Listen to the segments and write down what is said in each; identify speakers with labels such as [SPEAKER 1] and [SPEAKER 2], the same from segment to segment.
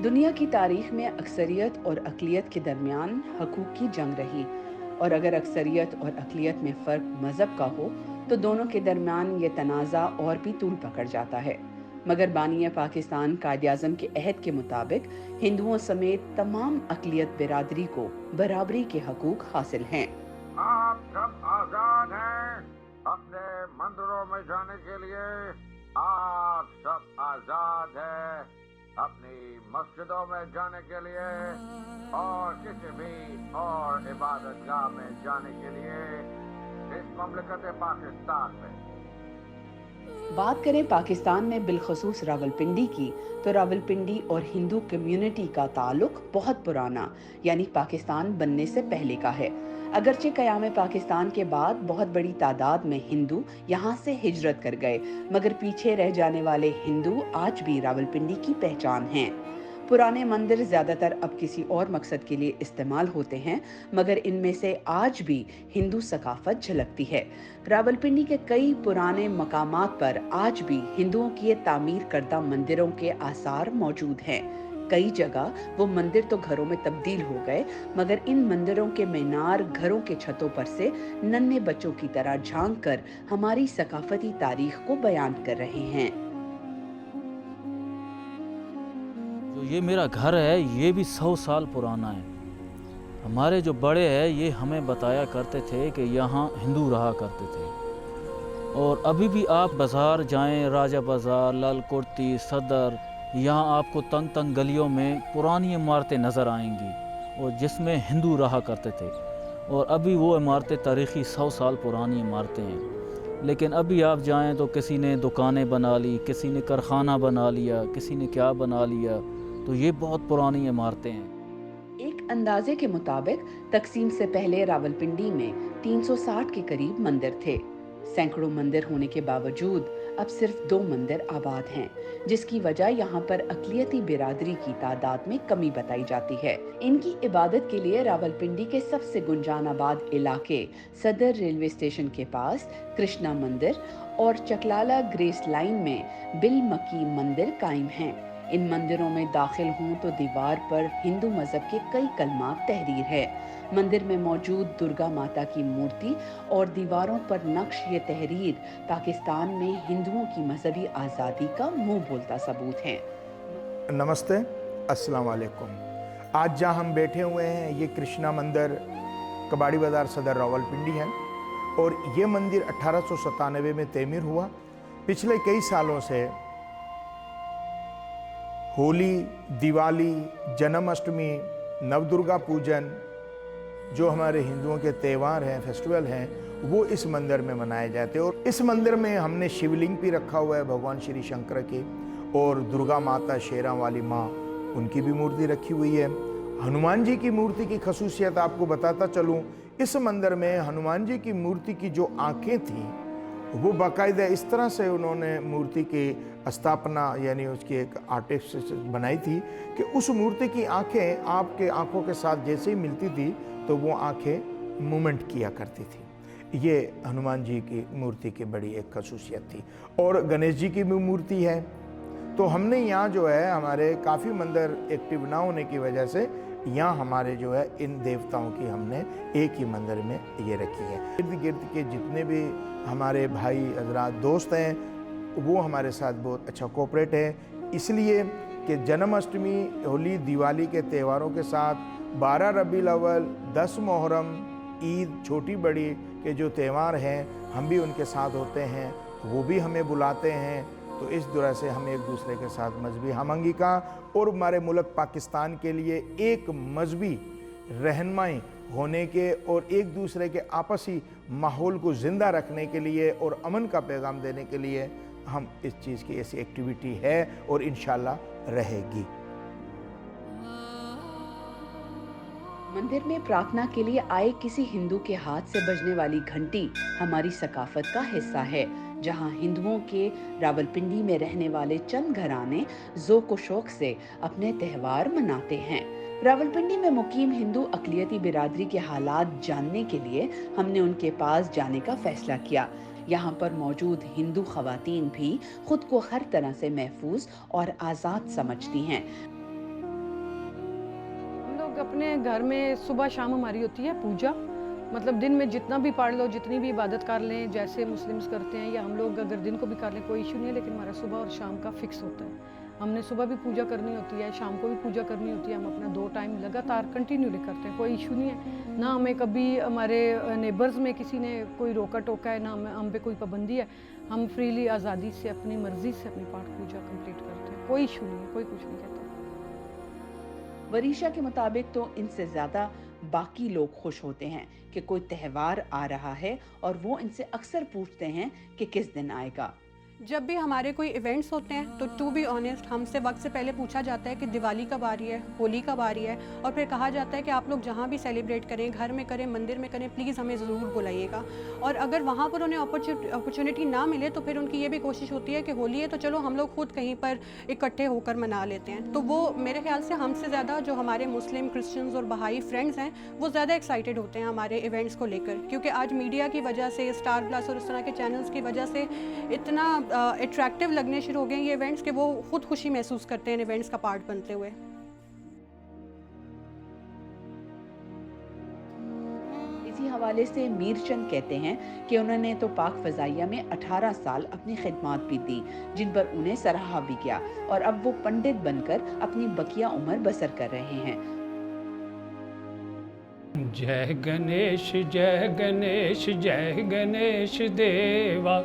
[SPEAKER 1] दुनिया की तारीख में अक्सरियत और अक़लियत के दरमियान हकूक़ की जंग रही और अगर अक्सरियत और अक़लियत में फ़र्क मज़हब का हो तो दोनों के दरमियान ये तनाज़ा और भी तूल पकड़ जाता है। मगर बानिया पाकिस्तान कायद-ए-आज़म के अहद के मुताबिक हिंदुओं समेत तमाम अक़लियत बिरादरी को बराबरी के हकूक़ हासिल हैं।
[SPEAKER 2] आप सब आजाद हैं अपने मंदिरों में जाने के लिए। आप सब आजाद हैं अपनी मस्जिदों में जाने के लिए और किसी भी और इबादतगाह में जाने के लिए इस ममलकत पाकिस्तान में।
[SPEAKER 1] बात करें पाकिस्तान में बिलखसूस रावलपिंडी की, तो रावलपिंडी और हिंदू कम्युनिटी का ताल्लुक बहुत पुराना यानी पाकिस्तान बनने से पहले का है। अगरचे क़याम पाकिस्तान के बाद बहुत बड़ी तादाद में हिंदू यहाँ से हिजरत कर गए, मगर पीछे रह जाने वाले हिंदू आज भी रावलपिंडी की पहचान हैं। पुराने मंदिर ज़्यादातर अब किसी और मकसद के लिए इस्तेमाल होते हैं, मगर इनमें से आज भी हिंदू सकाफत झलकती है। रावलपिंडी के कई पुराने मकामात पर आज भी हिंदुओं की तामीर करदा मंदिरों के आसार मौजूद हैं। कई जगह वो मंदिर तो घरों में तब्दील हो गए, मगर इन मंदिरों के मीनार घरों के छतों पर से नन्हे बच्चों की तरह झांक कर हमारी सकाफती तारीख को बयान कर रहे हैं।
[SPEAKER 3] जो ये मेरा घर है ये भी 100 साल पुराना है। हमारे जो बड़े हैं ये हमें बताया करते थे कि यहाँ हिंदू रहा करते थे। और अभी भी आप बाज़ार जाएं, राजा बाज़ार, लाल कुर्ती, सदर, यहाँ आपको तंग तंग गलियों में पुरानी इमारतें नज़र आएंगी और जिसमें हिंदू रहा करते थे। और अभी वो इमारतें तारीख़ी 100 साल पुरानी इमारतें हैं। लेकिन अभी आप जाएं तो किसी ने दुकानें बना ली, किसी ने कारखाना बना लिया, किसी ने क्या बना लिया। तो ये बहुत पुरानी इमारतें हैं।
[SPEAKER 1] एक अंदाजे के मुताबिक तकसीम से पहले रावलपिंडी में 360 के करीब मंदिर थे। सैकड़ों मंदिर होने के बावजूद अब सिर्फ 2 मंदिर आबाद हैं, जिसकी वजह यहाँ पर अक़लियती बिरादरी की तादाद में कमी बताई जाती है। इनकी इबादत के लिए रावलपिंडी के सबसे गुंजान आबाद इलाके सदर रेलवे स्टेशन के पास कृष्णा मंदिर और चकलाला ग्रेस लाइन में बिल मकी मंदिर कायम हैं। इन मंदिरों में दाखिल हों तो दीवार पर हिंदू मजहब के कई कलमात तहरीर है। मंदिर में मौजूद दुर्गा माता की मूर्ति और दीवारों पर नक्श ये तहरीर पाकिस्तान में हिंदुओं की मजहबी आज़ादी का मुंह बोलता सबूत है।
[SPEAKER 4] नमस्ते, अस्सलाम वालेकुम। आज जहाँ हम बैठे हुए हैं ये कृष्णा मंदिर कबाड़ी बाज़ार सदर रावलपिंडी है और ये मंदिर 1897 में तमीर हुआ। पिछले कई सालों से होली, दिवाली, जन्माष्टमी, नवदुर्गा पूजन जो हमारे हिंदुओं के त्यौहार हैं, फेस्टिवल हैं, वो इस मंदिर में मनाए जाते हैं। और इस मंदिर में हमने शिवलिंग भी रखा हुआ है भगवान श्री शंकर की, और दुर्गा माता शेरां वाली माँ उनकी भी मूर्ति रखी हुई है। हनुमान जी की मूर्ति की खसूसियत आपको बताता चलूँ, इस मंदिर में हनुमान जी की मूर्ति की जो आँखें थीं वो बाकायदा इस तरह से उन्होंने मूर्ति की स्थापना यानी उसकी एक आर्टिस्ट बनाई थी कि उस मूर्ति की आंखें आपके आंखों के साथ जैसे ही मिलती थी तो वो आंखें मूवमेंट किया करती थी। ये हनुमान जी की मूर्ति की बड़ी एक खसूसियत थी। और गणेश जी की भी मूर्ति है। तो हमने यहाँ जो है हमारे काफ़ी मंदिर एक्टिव ना होने की वजह से यहाँ हमारे जो है इन देवताओं की हमने एक ही मंदिर में ये रखी है। इर्द गिर्द के जितने भी हमारे भाई हजरात दोस्त हैं वो हमारे साथ बहुत अच्छा कोऑपरेट है, इसलिए कि जन्माष्टमी, होली, दिवाली के त्योहारों के साथ 12 रबीउल अव्वल, 10 मुहर्रम, ईद, छोटी बड़ी के जो त्यौहार हैं हम भी उनके साथ होते हैं, वो भी हमें बुलाते हैं। तो इस तरह से हम एक दूसरे के साथ मजहबी हमआहंगी का और हमारे मुल्क पाकिस्तान के लिए एक मजहबी रहनुमाई होने के और एक दूसरे के आपसी माहौल को ज़िंदा रखने के लिए और अमन का पैगाम देने के लिए हम इस चीज़ की ऐसी एक्टिविटी है और इंशाल्लाह रहेगी।
[SPEAKER 1] मंदिर में प्रार्थना के लिए आए किसी हिंदू के हाथ से बजने वाली घंटी हमारी सकाफत का हिस्सा है, जहां हिंदुओं के रावलपिंडी में रहने वाले चंद घराने ज़ौक़ शौक़ से अपने त्यौहार मनाते हैं। रावलपिंडी में मुकीम हिंदू अक़लियती बिरादरी के हालात जानने के लिए हमने उनके पास जाने का फैसला किया। यहाँ पर मौजूद हिंदू ख़वातीन भी खुद को हर तरह से महफूज और आज़ाद समझती हैं।
[SPEAKER 5] अपने घर में सुबह शाम हमारी होती है पूजा, मतलब दिन में जितना भी पढ़ लो, जितनी भी इबादत कर लें, जैसे मुस्लिम्स करते हैं, या हम लोग अगर दिन को भी कर लें कोई इशू नहीं है, लेकिन हमारा सुबह और शाम का फिक्स होता है। हमने सुबह भी पूजा करनी होती है, शाम को भी पूजा करनी होती है। हम अपना 2 टाइम लगातार कंटिन्यूली करते हैं, कोई इशू नहीं है। ना हमें कभी हमारे नेबर्स में किसी ने कोई रोका टोका है, ना हम पे कोई पाबंदी है। हम फ्रीली आज़ादी से अपनी मर्ज़ी से अपनी पाठ पूजा कंप्लीट करते हैं, कोई इशू नहीं है, कोई कुछ नहीं कहता।
[SPEAKER 1] वरीशा के मुताबिक तो इनसे ज़्यादा बाकी लोग खुश होते हैं कि कोई त्यौहार आ रहा है, और वो इनसे अक्सर पूछते हैं कि किस दिन आएगा।
[SPEAKER 6] जब भी हमारे कोई इवेंट्स होते हैं तो टू बी ऑनेस्ट हमसे वक्त से पहले पूछा जाता है कि दिवाली कब आ रही है, होली कब आ रही है, और फिर कहा जाता है कि आप लोग जहाँ भी सेलिब्रेट करें, घर में करें, मंदिर में करें, प्लीज़ हमें ज़रूर बुलाइएगा। और अगर वहाँ पर उन्हें अपॉर्चुनिटी ना मिले तो फिर उनकी ये भी कोशिश होती है कि होली है तो चलो हम लोग खुद कहीं पर इकट्ठे होकर मना लेते हैं। तो वो मेरे ख्याल से हमसे ज़्यादा जो हमारे मुस्लिम, क्रिश्चियंस और बहाई फ्रेंड्स हैं वो ज़्यादा एक्साइटेड होते हैं हमारे इवेंट्स को लेकर, क्योंकि आज मीडिया की वजह से, स्टार प्लस और इस तरह के चैनल्स की वजह से इतना अट्रैक्टिव लगने शुरू हो गए ये इवेंट्स कि वो खुद खुशी महसूस करते हैं इवेंट्स का पार्ट बनते हुए।
[SPEAKER 1] इसी हवाले से मीरचंद कहते हैं कि उन्होंने तो पाक फ़ज़ाइया में 18 साल अपनी खिदमत भी दी, जिन पर उन्हें सराहा भी किया, और अब वो पंडित बनकर अपनी बकिया उम्र बसर कर रहे हैं।
[SPEAKER 7] जय गणेश जय गणेश जय गणेश देवा,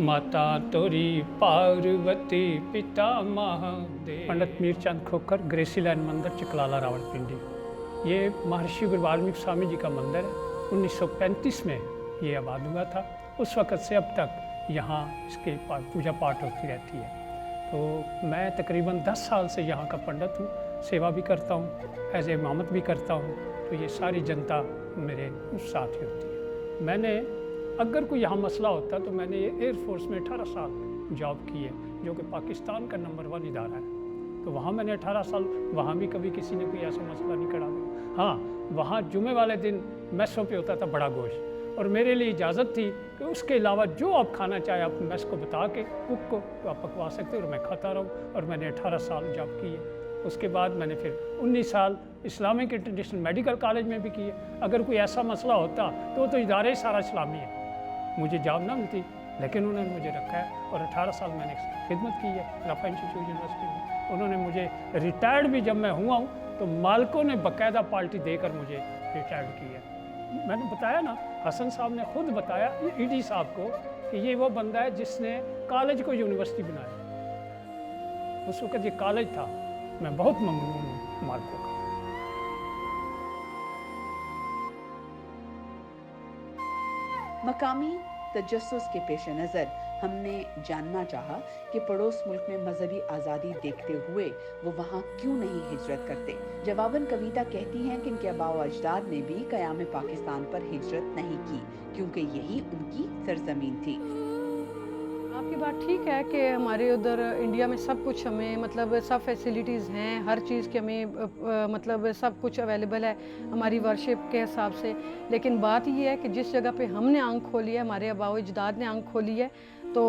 [SPEAKER 7] माता तोरी पार्वती पिता महादेव। पंडित मीरचंद खोखर, ग्रेसीलैंड मंदिर, चिकलाला, रावलपिंडी। ये महर्षि गुरु वाल्मीकि स्वामी जी का मंदिर है। 1935 में ये आबाद हुआ था। उस वक़्त से अब तक यहाँ इसके पूजा पाठ होती रहती है। तो मैं तकरीबन 10 साल से यहाँ का पंडित हूँ, सेवा भी करता हूँ, एज ए इमामत भी करता हूँ। तो ये सारी जनता मेरे साथ ही होती है। मैंने अगर कोई यहाँ मसला होता तो मैंने ये एयरफोर्स में 18 साल जॉब की है, जो कि पाकिस्तान का नंबर 1 इदारा है। तो वहाँ मैंने 18 साल, वहाँ भी कभी किसी ने कोई ऐसा मसला नहीं खड़ा किया। हाँ, वहाँ जुमे वाले दिन मैसों पे होता था बड़ा गोश्त, और मेरे लिए इजाज़त थी कि उसके अलावा जो आप खाना चाहे आप मैस को बता के कुक को तो आप पकवा सकते हो, और मैं खाता रहूँ। और मैंने 18 साल जॉब की है। उसके बाद मैंने फिर 19 साल इस्लामिक इंटरनेशनल मेडिकल कॉलेज में भी किए। अगर कोई ऐसा मसला होता तो इदारे सारा इस्लामी है, मुझे जॉब ना मिलती, लेकिन उन्होंने मुझे रखा है। और 18 साल मैंने खिदमत की है रफ़ा इंस्टीट्यूट यूनिवर्सिटी में। उन्होंने मुझे रिटायर्ड भी, जब मैं हुआ हूँ तो मालिकों ने बाकायदा पार्टी देकर मुझे रिटायर्ड किया। मैंने बताया ना, हसन साहब ने खुद बताया ईडी साहब को कि ये वो बंदा है जिसने कॉलेज को यूनिवर्सिटी बनाया। उस वक़्त ये कॉलेज था। मैं बहुत ममनून हूँ मालिकों का।
[SPEAKER 1] मकामी तजस्सुस के पेश नज़र हमने जानना चाहा कि पड़ोस मुल्क में मजहबी आज़ादी देखते हुए वो वहाँ क्यों नहीं हिजरत करते। जवाबन कविता कहती हैं कि इनके आबा व अजदाद ने भी क़याम पाकिस्तान पर हिजरत नहीं की, क्योंकि यही उनकी सरजमीन थी।
[SPEAKER 5] आपकी बात ठीक है कि हमारे उधर इंडिया में सब कुछ हमें, मतलब सब फैसिलिटीज़ हैं, हर चीज़ की हमें मतलब सब कुछ अवेलेबल है हमारी वर्शिप के हिसाब से। लेकिन बात ये है कि जिस जगह पे हमने आंख खोली है, हमारे आबा व अजदाद ने आंख खोली है, तो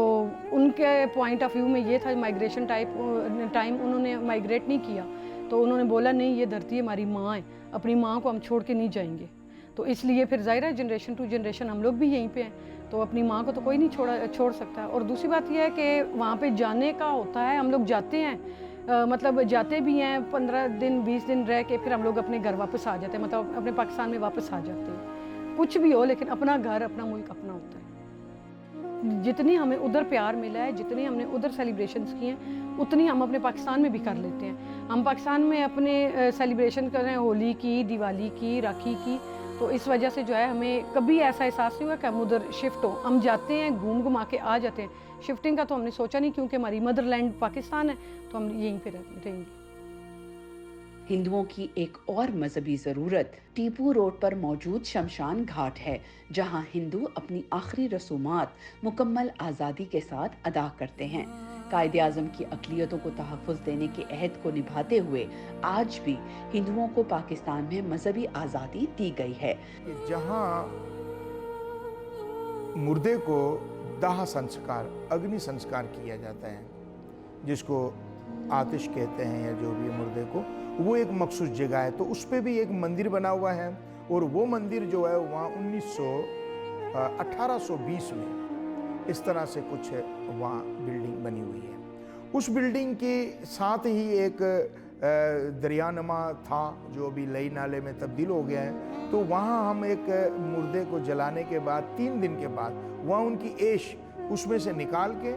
[SPEAKER 5] उनके पॉइंट ऑफ व्यू में ये था माइग्रेशन टाइम उन्होंने माइग्रेट नहीं किया। तो उन्होंने बोला नहीं, ये धरती हमारी माँ है, अपनी माँ को हम छोड़ के नहीं जाएंगे। तो इसलिए फिर ज़ाहिर है जनरेशन टू जनरेशन हम लोग भी यहीं पे हैं, तो अपनी माँ को तो कोई नहीं छोड़ सकता। और दूसरी बात यह है कि वहाँ पे जाने का होता है, हम लोग जाते हैं, मतलब जाते भी हैं 15 दिन 20 दिन रह के फिर हम लोग अपने घर वापस आ जाते हैं, मतलब अपने पाकिस्तान में वापस आ जाते हैं। कुछ भी हो, लेकिन अपना घर, अपना मुल्क अपना होता है। जितनी हमें उधर प्यार मिला है, जितनी हमने उधर सेलिब्रेशंस किए हैं, उतनी हम अपने पाकिस्तान में भी कर लेते हैं। हम पाकिस्तान में अपने सेलिब्रेशन कर रहे हैं, होली की, दिवाली की, राखी की, तो इस वजह से जो है हमें कभी ऐसा एहसास नहीं हुआ कि हम उधर शिफ्ट हो। हम जाते हैं, घूम के आ जाते हैं। शिफ्टिंग का तो हमने सोचा नहीं, क्योंकि हमारी मदरलैंड पाकिस्तान है, तो हम यहीं पे रहेंगे।
[SPEAKER 1] हिंदुओं की एक और मजहबी ज़रूरत टीपू रोड पर मौजूद शमशान घाट है, जहां हिंदू अपनी आखिरी रसूमात मुकम्मल आज़ादी के साथ अदा करते हैं। कायदे आज़म की अक़लियतों को तहफ़्फ़ुज़ देने के अहद को निभाते हुए आज भी हिंदुओं को पाकिस्तान में मजहबी आज़ादी दी गई है।
[SPEAKER 4] जहाँ मुर्दे को दाह संस्कार, अग्नि संस्कार किया जाता है, जिसको आतिश कहते हैं या जो भी मुर्दे को, वो एक मखसूस जगह है, तो उस पर भी एक मंदिर बना हुआ है। और वो मंदिर जो है वहाँ 1820 में इस तरह से कुछ वहाँ बिल्डिंग बनी हुई है। उस बिल्डिंग के साथ ही एक दरियानमा था जो अभी लई नाले में तब्दील हो गया है। तो वहाँ हम एक मुर्दे को जलाने के बाद 3 दिन के बाद वहाँ उनकी ऐश उसमें से निकाल के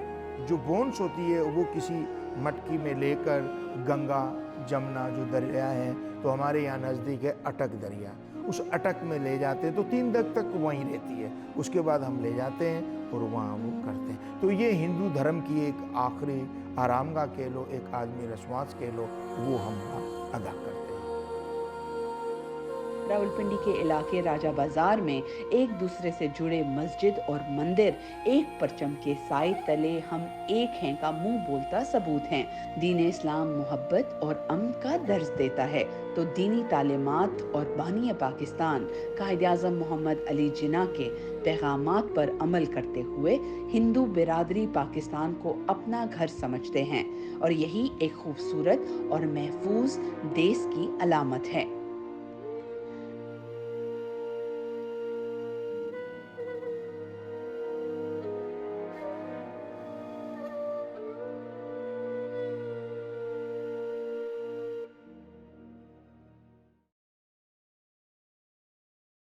[SPEAKER 4] जो बोन्स होती है वो किसी मटकी में लेकर गंगा जमुना जो दरिया है, तो हमारे यहाँ नज़दीक है अटक दरिया, उस अटक में ले जाते हैं। तो 3 दिन तक वहीं रहती है, उसके बाद हम ले जाते हैं और वहाँ वो करते हैं। तो ये हिंदू धर्म की एक आखिरी आरामगाह कह लो, एक आदमी रस्वास कह लो, वो हम अदा करते हैं।
[SPEAKER 1] रावलपिंडी के इलाके राजा बाजार में एक दूसरे से जुड़े मस्जिद और मंदिर एक परचम के साए तले हम एक हैं का मुंह बोलता सबूत हैं। दीन इस्लाम मोहब्बत और अमन का दर्ज देता है, तो दीनी तालीमात और बानी पाकिस्तान कायद-ए-आज़म मोहम्मद अली जिन्ना के पैगामात पर अमल करते हुए हिंदू बिरादरी पाकिस्तान को अपना घर समझते हैं, और यही एक खूबसूरत और महफूज देश की अलामत है।